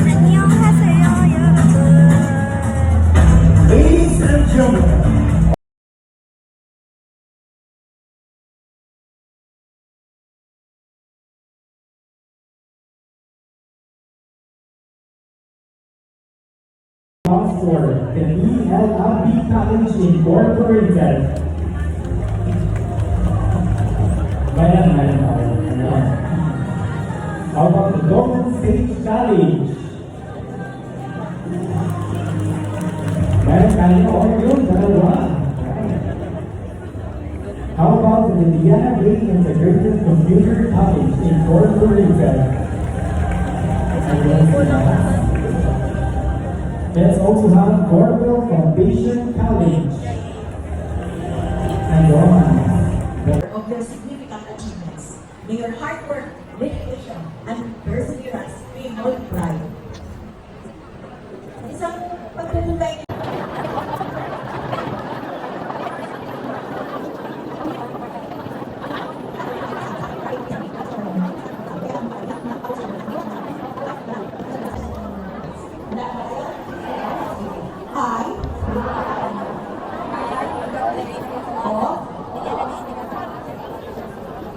안녕하세요, 여러분. Ladies and gentlemen, Oxford, the ELRB College Incorporated. How about the Golden State College? Meron tayo yun, dalawa. How about the Indiana Bay Integrated Computer College Incorporated? Let's also have Cornell Foundation College. And of your significant achievements. May your hard work, dedication, and perseverance be multiplied. Isang pagpupunta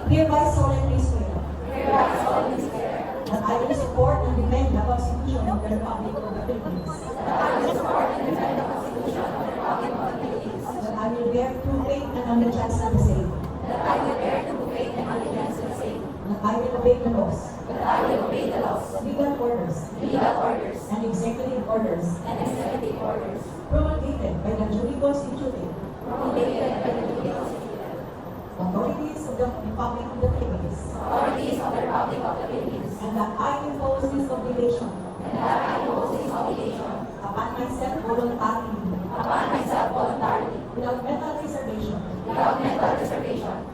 hereby solemnly swear that I will support and defend the Constitution of the Republic of the Philippines. That I will bear true faith and allegiance to the same. That I will obey the laws. Legal orders. And executive orders. Promulgated by the duly constituted authorities of the Republic of the Philippines. And that I impose this obligation upon myself voluntarily, without mental reservation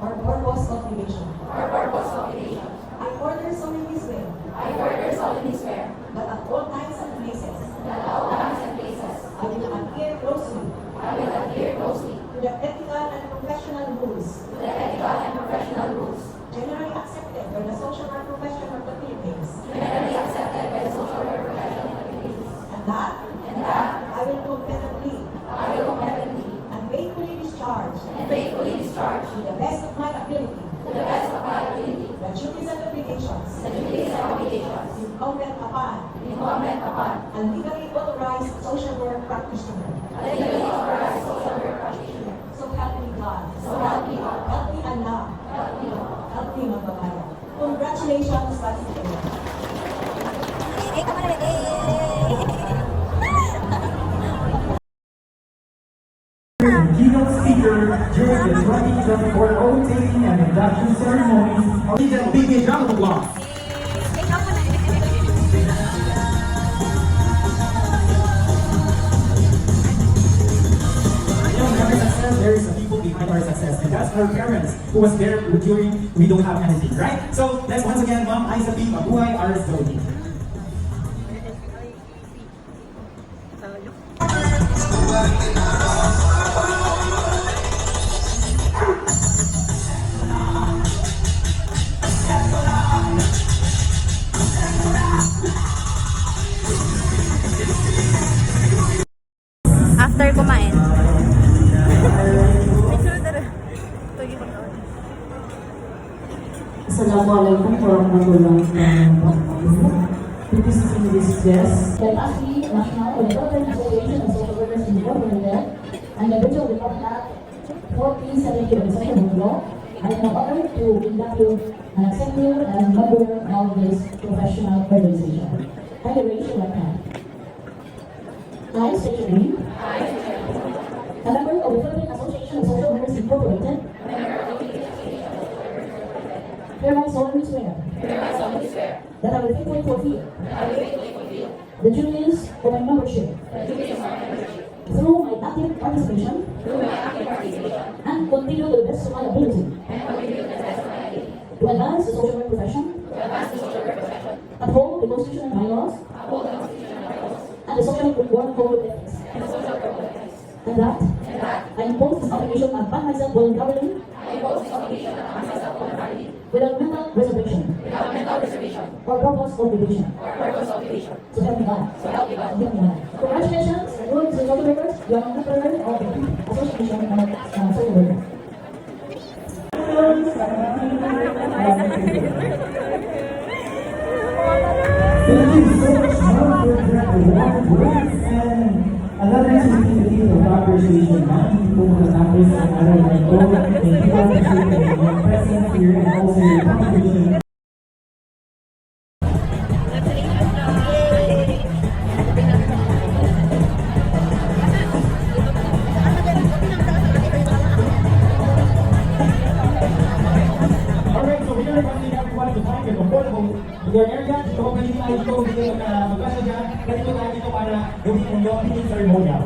or purpose of evasion. I further solemnly swear that at all times and places I will adhere closely to the ethical and professional rules generally accepted by the social work profession of the Philippines. And that I will competently and faithfully discharge to the best of my ability the duties and obligations incumbent upon a legally authorized social work practitioner. So help me God. Help me Allah. Help me magbabayan. Congratulations, Pastor. Keynote speaker during the 2024 oathing and induction ceremonies. Please a big round of applause. There is a people behind our success, and that's our parents who was there during we don't have anything, right? So let's once again, Ma'am Isa P. Mabuhay RSWD. After kumain. Assalamualaikum warahmatullahi wabarakatuh. This is English guest. The ASPI National Development Association of Social Workers Incorporated and the Virtual Reform Act 1470 of the Social Work Law. I am honored to induct you and accept you as a member of this professional organization. Kindly raise your right hand. I state your name. A member of the Philippine Association of Social Workers Incorporated. Hereby solemnly swear that I will faithfully fulfill the duties of my membership through my active participation and continue to the best of my ability to advance the social work profession, uphold the Constitution and bylaws, and the social work code of ethics, and that I impose this obligation upon myself voluntarily without mental reservation. Or purpose of division. So help me God. Congratulations, good social workers. You are the member of the Association of Social Workers. Thank you so much, Mom, for that warm words and another activity of appreciation. People who have this and other than gold, and people appreciate your presence here and also your contribution. Alright, so we are requesting everyone to find a comfortable in your area. Kung pwede tayo dito, kung dito magkasa dyan, ganito tayo dito para gawin ang yung meeting ceremonial.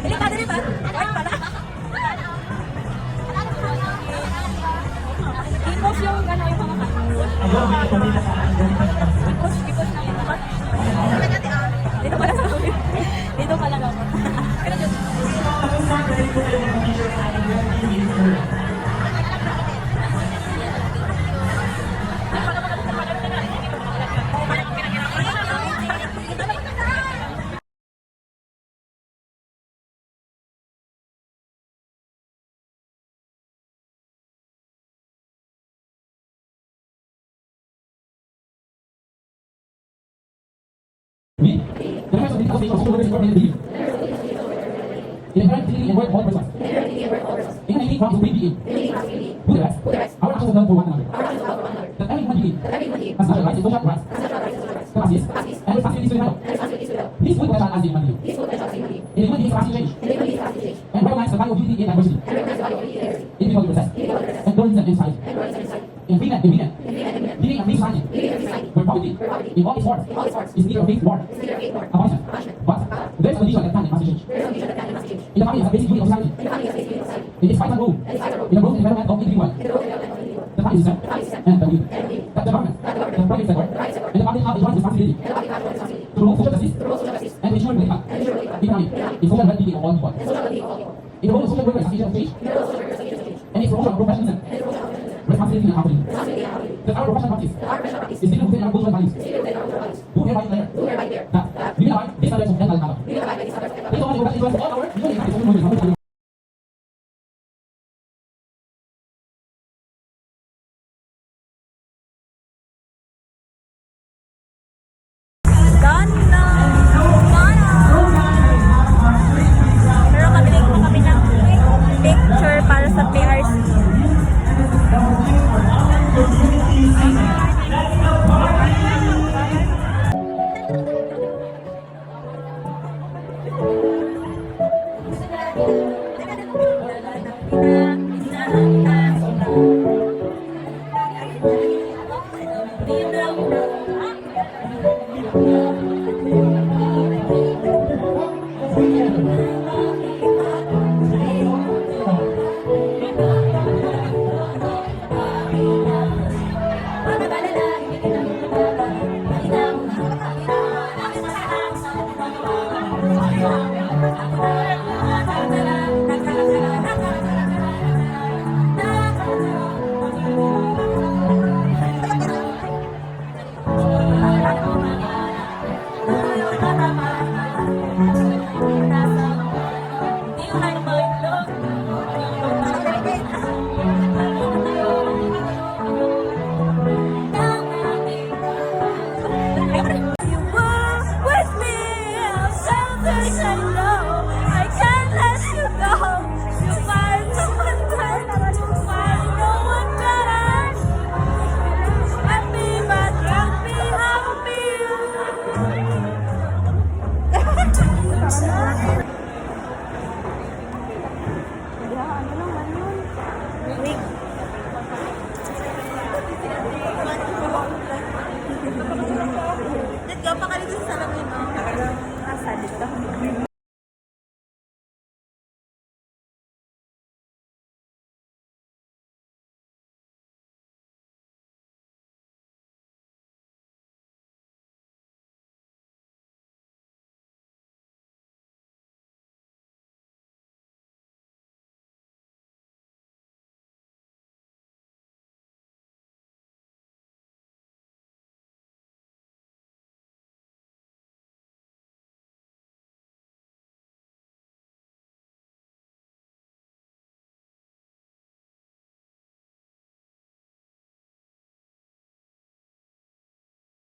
Delikado rin ba? Ay, pala. Ipos yung ano yung mga Ipos na yun. Dito pala sa amin. Dito pala dapat. Me? The rest of the people also work for me. Inherent dignity and work all persons. In any form of being. Who the rest? Our actions done for one another. That every human being has natural rights, social rights, capacities, and responsibilities to develop. These good potential as a human being. In a human being's capacity change. And recognize the value of unity and diversity. Individual process. And pluralism in society. In freedom, living a free society. Where poverty, in all its forms, is neither a faith nor a punishment. But there is a condition that can and must change. In the family as a basic unit of society. In its vital role, in the growth and development of individual. The family system and the youth. That the government, the private sector, and the public have a joint responsibility to promote social justice and to ensure political, economic, and social well-being of all people. In the role of social workers as agents of change, and its promotion of professionalism, responsibility and accountability. That our professional practice is still within our cultural values. Do hereby declare that we will abide these standards of dental conduct. Please also congratulate all our usually happy social workers. Ganda! Pero kabili ko kami ng picture para sa PRC.